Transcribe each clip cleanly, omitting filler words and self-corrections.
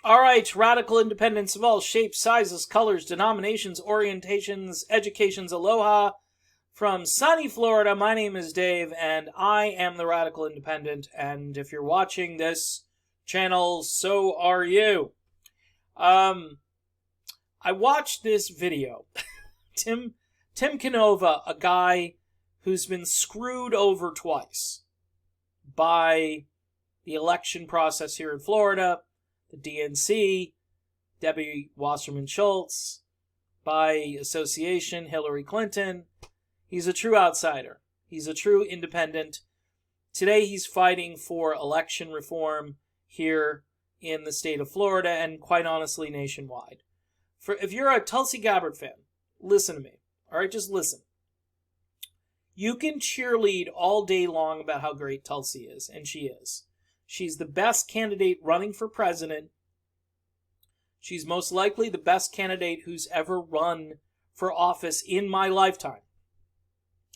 All right, radical independence of all shapes, sizes, colors, denominations, orientations, educations, aloha. From sunny Florida, my name is Dave, and I am the Radical Independent, and if you're watching this channel, so are you. I watched this video. Tim Canova, a guy who's been screwed over twice by the election process here in Florida, the DNC, Debbie Wasserman Schultz, by association, Hillary Clinton. He's a true outsider. He's a true independent. Today he's fighting for election reform here in the state of Florida and quite honestly nationwide. If you're a Tulsi Gabbard fan, listen to me. All right, just listen. You can cheerlead all day long about how great Tulsi is, and she is. She's the best candidate running for president. She's most likely the best candidate who's ever run for office in my lifetime.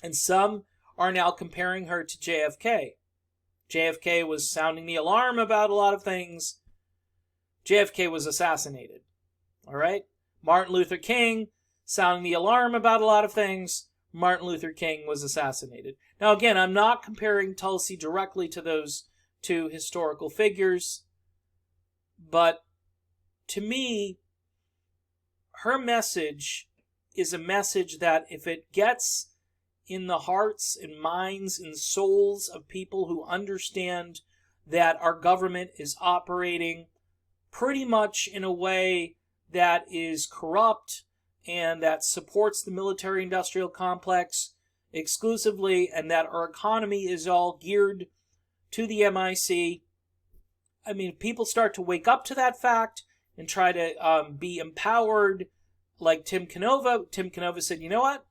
And some are now comparing her to JFK. JFK was sounding the alarm about a lot of things. JFK was assassinated. All right? Martin Luther King, sounding the alarm about a lot of things. Martin Luther King was assassinated. Now, again, I'm not comparing Tulsi directly to those two historical figures, but to me, her message is a message that if it gets in the hearts and minds and souls of people who understand that our government is operating pretty much in a way that is corrupt and that supports the military-industrial complex exclusively, and that our economy is all geared to the MIC. I mean, if people start to wake up to that fact and try to be empowered like Tim Canova. Tim Canova said, you know what?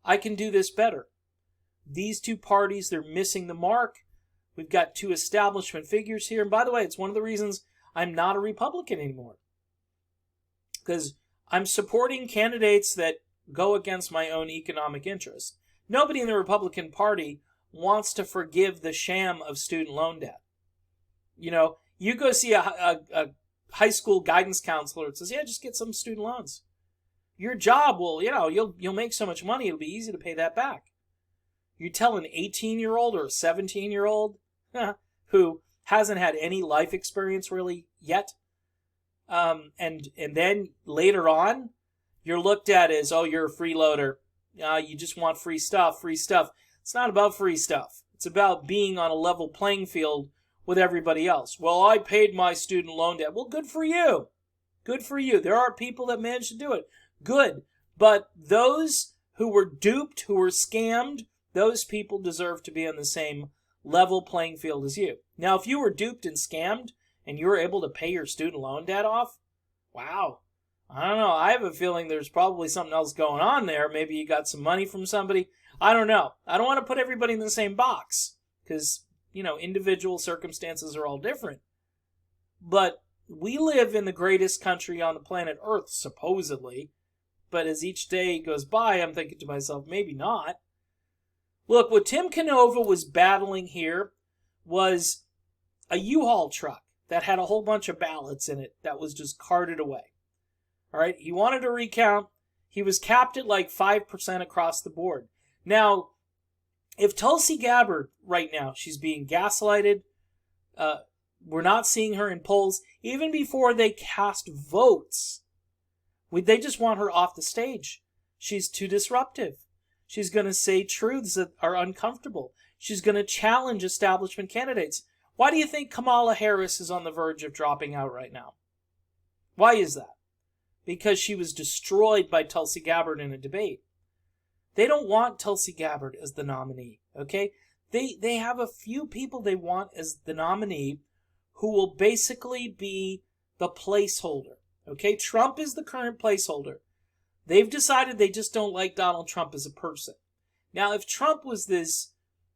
I can do this better. These two parties, they're missing the mark. We've got two establishment figures here. And by the way, it's one of the reasons I'm not a Republican anymore. Because I'm supporting candidates that go against my own economic interests. Nobody in the Republican Party wants to forgive the sham of student loan debt. You know, you go see a high school guidance counselor that says, yeah, just get some student loans. Your job will, you'll make so much money, it'll be easy to pay that back. You tell an 18-year-old or a 17-year-old who hasn't had any life experience really yet, and then later on, you're looked at as, oh, you're a freeloader. You just want free stuff. It's not about free stuff. It's about being on a level playing field with everybody else. Well, I paid my student loan debt. Well, good for you. Good for you. There are people that manage to do it. Good. But those who were duped, who were scammed, those people deserve to be on the same level playing field as you. Now, if you were duped and scammed and you were able to pay your student loan debt off, wow. I don't know. I have a feeling there's probably something else going on there. Maybe you got some money from somebody. I don't know. I don't want to put everybody in the same box because, individual circumstances are all different. But we live in the greatest country on the planet Earth, supposedly. But as each day goes by, I'm thinking to myself, maybe not. Look, what Tim Canova was battling here was a U-Haul truck that had a whole bunch of ballots in it that was just carted away. All right, he wanted to recount. He was capped at like 5% across the board. Now, if Tulsi Gabbard right now, she's being gaslighted. We're not seeing her in polls. Even before they cast votes, they just want her off the stage. She's too disruptive. She's going to say truths that are uncomfortable. She's going to challenge establishment candidates. Why do you think Kamala Harris is on the verge of dropping out right now? Why is that? Because she was destroyed by Tulsi Gabbard in a debate. They don't want Tulsi Gabbard as the nominee, okay? They have a few people they want as the nominee who will basically be the placeholder, okay? Trump is the current placeholder. They've decided they just don't like Donald Trump as a person. Now, if Trump was this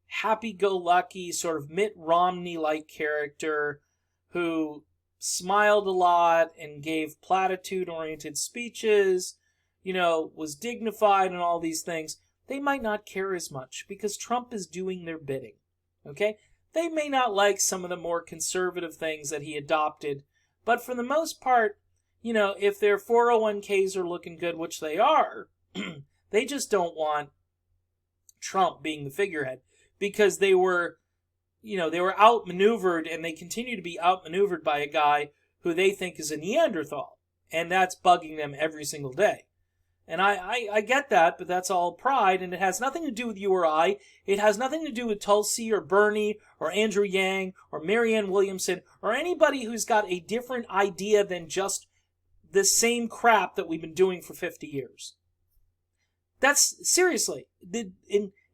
happy-go-lucky, sort of Mitt Romney-like character who smiled a lot and gave platitude-oriented speeches, was dignified and all these things, they might not care as much because Trump is doing their bidding, okay? They may not like some of the more conservative things that he adopted, But for the most part, if their 401ks are looking good, which they are, they just don't want Trump being the figurehead, because they were outmaneuvered, and they continue to be outmaneuvered by a guy who they think is a Neanderthal. And that's bugging them every single day. And I get that, but that's all pride, and it has nothing to do with you or I. It has nothing to do with Tulsi or Bernie or Andrew Yang or Marianne Williamson or anybody who's got a different idea than just the same crap that we've been doing for 50 years. That's seriously.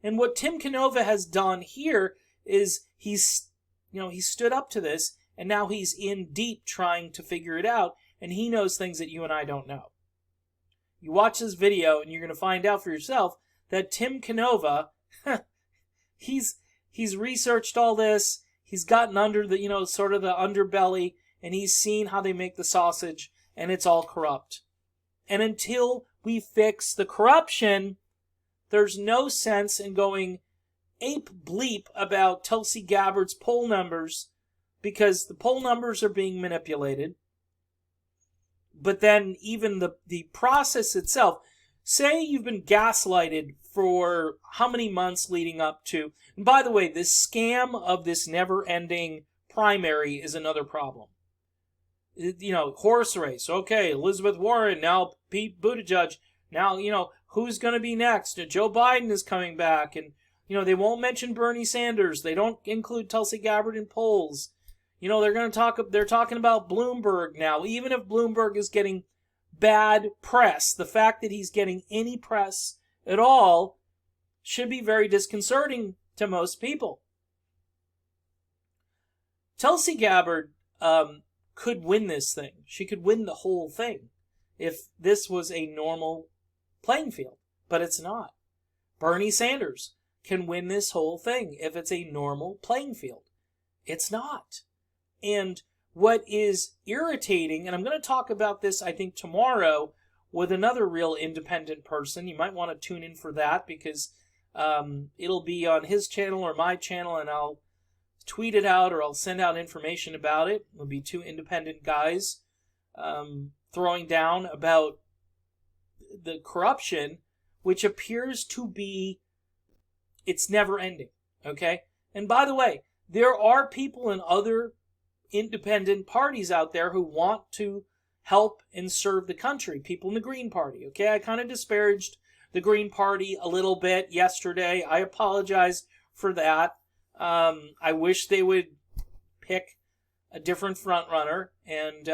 And what Tim Canova has done here is he stood up to this, and now he's in deep trying to figure it out, and he knows things that you and I don't know. You watch this video, and you're going to find out for yourself that Tim Canova, he's researched all this. He's gotten under the, sort of the underbelly, and he's seen how they make the sausage, and it's all corrupt. And until we fix the corruption, there's no sense in going ape bleep about Tulsi Gabbard's poll numbers, because the poll numbers are being manipulated. But then even the process itself, say you've been gaslighted for how many months leading up to, and by the way, this scam of this never-ending primary is another problem. Horse race, okay, Elizabeth Warren, now Pete Buttigieg, now, who's going to be next? Joe Biden is coming back, and, they won't mention Bernie Sanders, they don't include Tulsi Gabbard in polls. They're talking about Bloomberg now. Even if Bloomberg is getting bad press, the fact that he's getting any press at all should be very disconcerting to most people. Tulsi Gabbard could win this thing. She could win the whole thing if this was a normal playing field, but it's not. Bernie Sanders can win this whole thing if it's a normal playing field. It's not. And what is irritating, and I'm going to talk about this, I think, tomorrow with another real independent person. You might want to tune in for that, because it'll be on his channel or my channel, and I'll tweet it out or I'll send out information about it. It'll be two independent guys throwing down about the corruption, which appears to be, it's never ending, okay? And by the way, there are people in other independent parties out there who want to help and serve the country. People in the Green Party, okay? I kind of disparaged the Green Party a little bit yesterday. I apologize for that. I wish they would pick a different frontrunner, and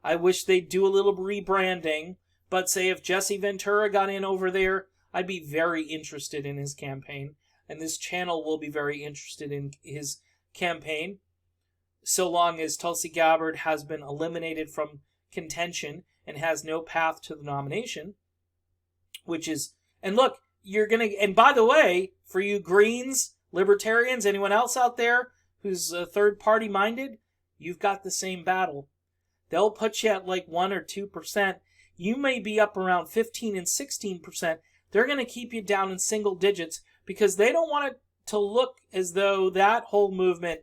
I wish they'd do a little rebranding. But say if Jesse Ventura got in over there, I'd be very interested in his campaign, and this channel will be very interested in his campaign, so long as Tulsi Gabbard has been eliminated from contention and has no path to the nomination, which is, and look, and by the way, for you Greens, Libertarians, anyone else out there who's third party minded, you've got the same battle. They'll put you at like 1 or 2%. You may be up around 15 and 16%. They're going to keep you down in single digits, because they don't want it to look as though that whole movement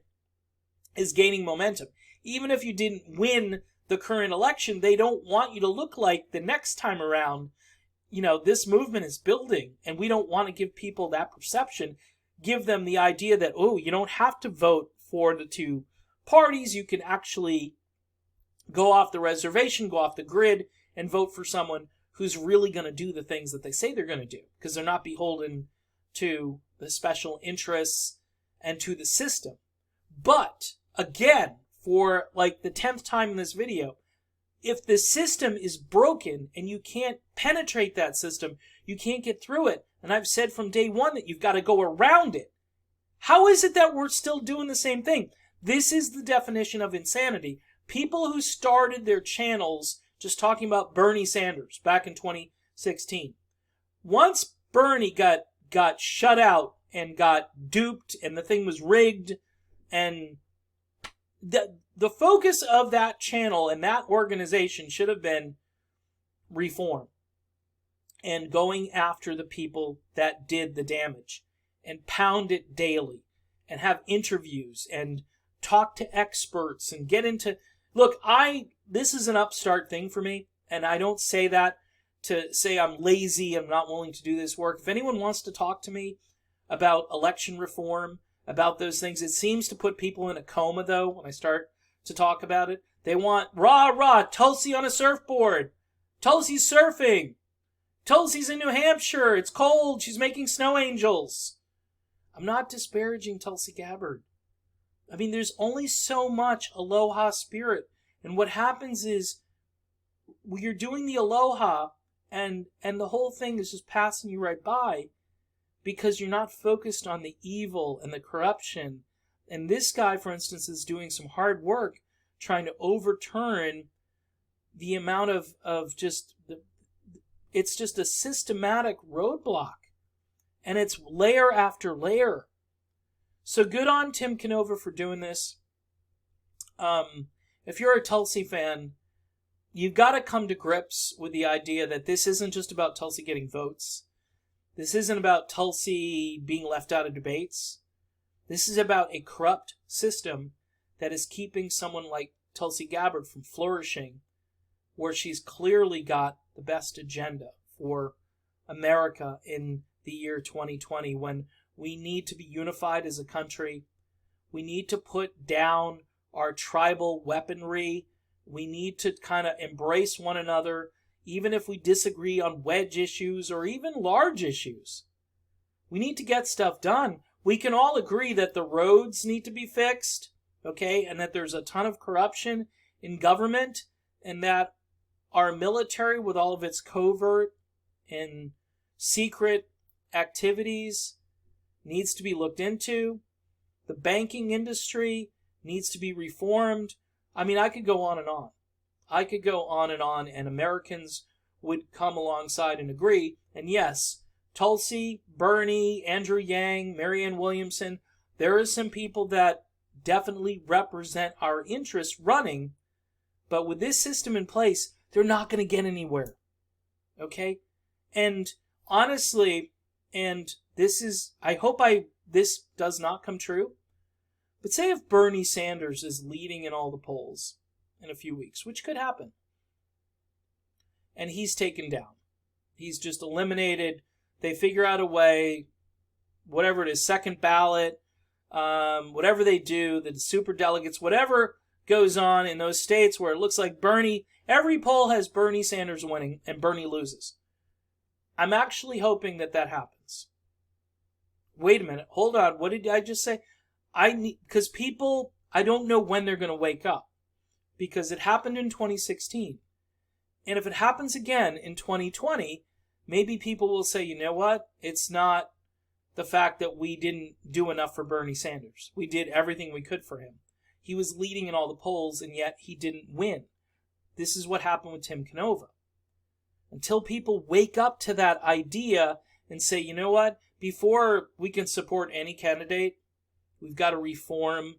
is gaining momentum. Even if you didn't win the current election, they don't want you to look like the next time around, this movement is building, and we don't want to give people that perception. Give them the idea that, you don't have to vote for the two parties. You can actually go off the reservation, go off the grid, and vote for someone who's really going to do the things that they say they're going to do, because they're not beholden to the special interests and to the system. But, again, for like the 10th time in this video, if the system is broken and you can't penetrate that system, you can't get through it, and I've said from day one that you've got to go around it, how is it that we're still doing the same thing? This is the definition of insanity. People who started their channels just talking about Bernie Sanders back in 2016. Once Bernie got shut out and got duped and the thing was rigged, and the focus of that channel and that organization should have been reform and going after the people that did the damage and pound it daily and have interviews and talk to experts and get into Look, this is an upstart thing for me, and I don't say that to say I'm lazy, I'm not willing to do this work. If anyone wants to talk to me about election reform, about those things, it seems to put people in a coma, though, when I start to talk about it. They want, rah, Tulsi on a surfboard. Tulsi's surfing. Tulsi's in New Hampshire. It's cold. She's making snow angels. I'm not disparaging Tulsi Gabbard. I mean, there's only so much aloha spirit. And what happens is, you're doing the aloha, and the whole thing is just passing you right by because you're not focused on the evil and the corruption. And this guy, for instance, is doing some hard work trying to overturn the amount of just... It's just a systematic roadblock. And it's layer after layer. So good on Tim Canova for doing this. If you're a Tulsi fan, you've got to come to grips with the idea that this isn't just about Tulsi getting votes. This isn't about Tulsi being left out of debates. This is about a corrupt system that is keeping someone like Tulsi Gabbard from flourishing, where she's clearly got the best agenda for America in the year 2020, when we need to be unified as a country. We need to put down our tribal weaponry. We need to kind of embrace one another, even if we disagree on wedge issues or even large issues. We need to get stuff done. We can all agree that the roads need to be fixed, okay, and that there's a ton of corruption in government, and that our military, with all of its covert and secret activities, needs to be looked into. The banking industry needs to be reformed. I mean, I could go on and on. I could go on, and Americans would come alongside and agree. And yes, Tulsi, Bernie, Andrew Yang, Marianne Williamson, there are some people that definitely represent our interests running, but with this system in place, they're not going to get anywhere. Okay? And honestly, and this is, I hope this does not come true, but say if Bernie Sanders is leading in all the polls in a few weeks, which could happen, and he's taken down. He's just eliminated. They figure out a way, whatever it is, second ballot, whatever they do, the super delegates, whatever goes on in those states where it looks like Bernie, every poll has Bernie Sanders winning and Bernie loses. I'm actually hoping that happens. Wait a minute, hold on, what did I just say? Because people, I don't know when they're going to wake up, because it happened in 2016. And if it happens again in 2020, maybe people will say, you know what? It's not the fact that we didn't do enough for Bernie Sanders. We did everything we could for him. He was leading in all the polls, and yet he didn't win. This is what happened with Tim Canova. Until people wake up to that idea and say, you know what? Before we can support any candidate, we've got to reform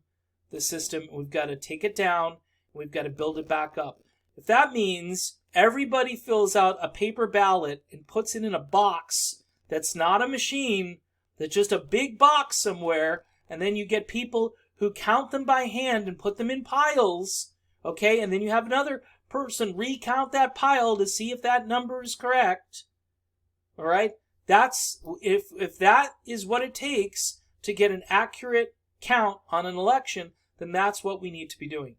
the system. We've got to take it down. We've got to build it back up. If that means everybody fills out a paper ballot and puts it in a box that's not a machine, that's just a big box somewhere, and then you get people who count them by hand and put them in piles, okay, and then you have another person recount that pile to see if that number is correct, all right? That's, if that is what it takes to get an accurate count on an election, then that's what we need to be doing.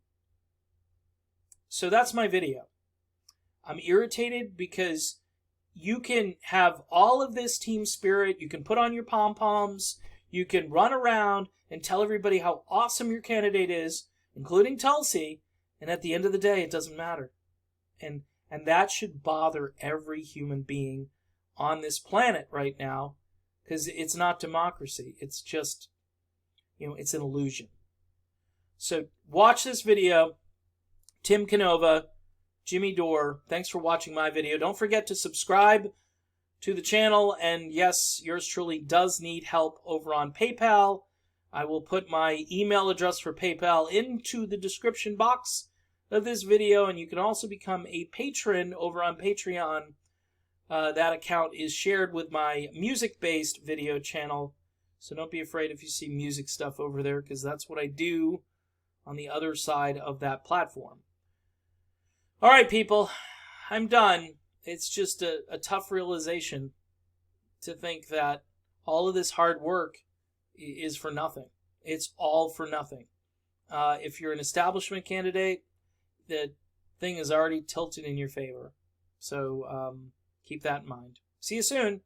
So that's my video. I'm irritated because you can have all of this team spirit, you can put on your pom-poms, you can run around and tell everybody how awesome your candidate is, including Tulsi, and at the end of the day, it doesn't matter. And that should bother every human being on this planet right now, because it's not democracy. It's just, it's an illusion. So watch this video. Tim Canova, Jimmy Dore, thanks for watching my video. Don't forget to subscribe to the channel, and yes, yours truly does need help over on PayPal. I will put my email address for PayPal into the description box of this video, and you can also become a patron over on Patreon. That account is shared with my music-based video channel, so don't be afraid if you see music stuff over there, because that's what I do on the other side of that platform. All right, people, I'm done. It's just a tough realization to think that all of this hard work is for nothing. It's all for nothing. If you're an establishment candidate, the thing is already tilted in your favor. So keep that in mind. See you soon.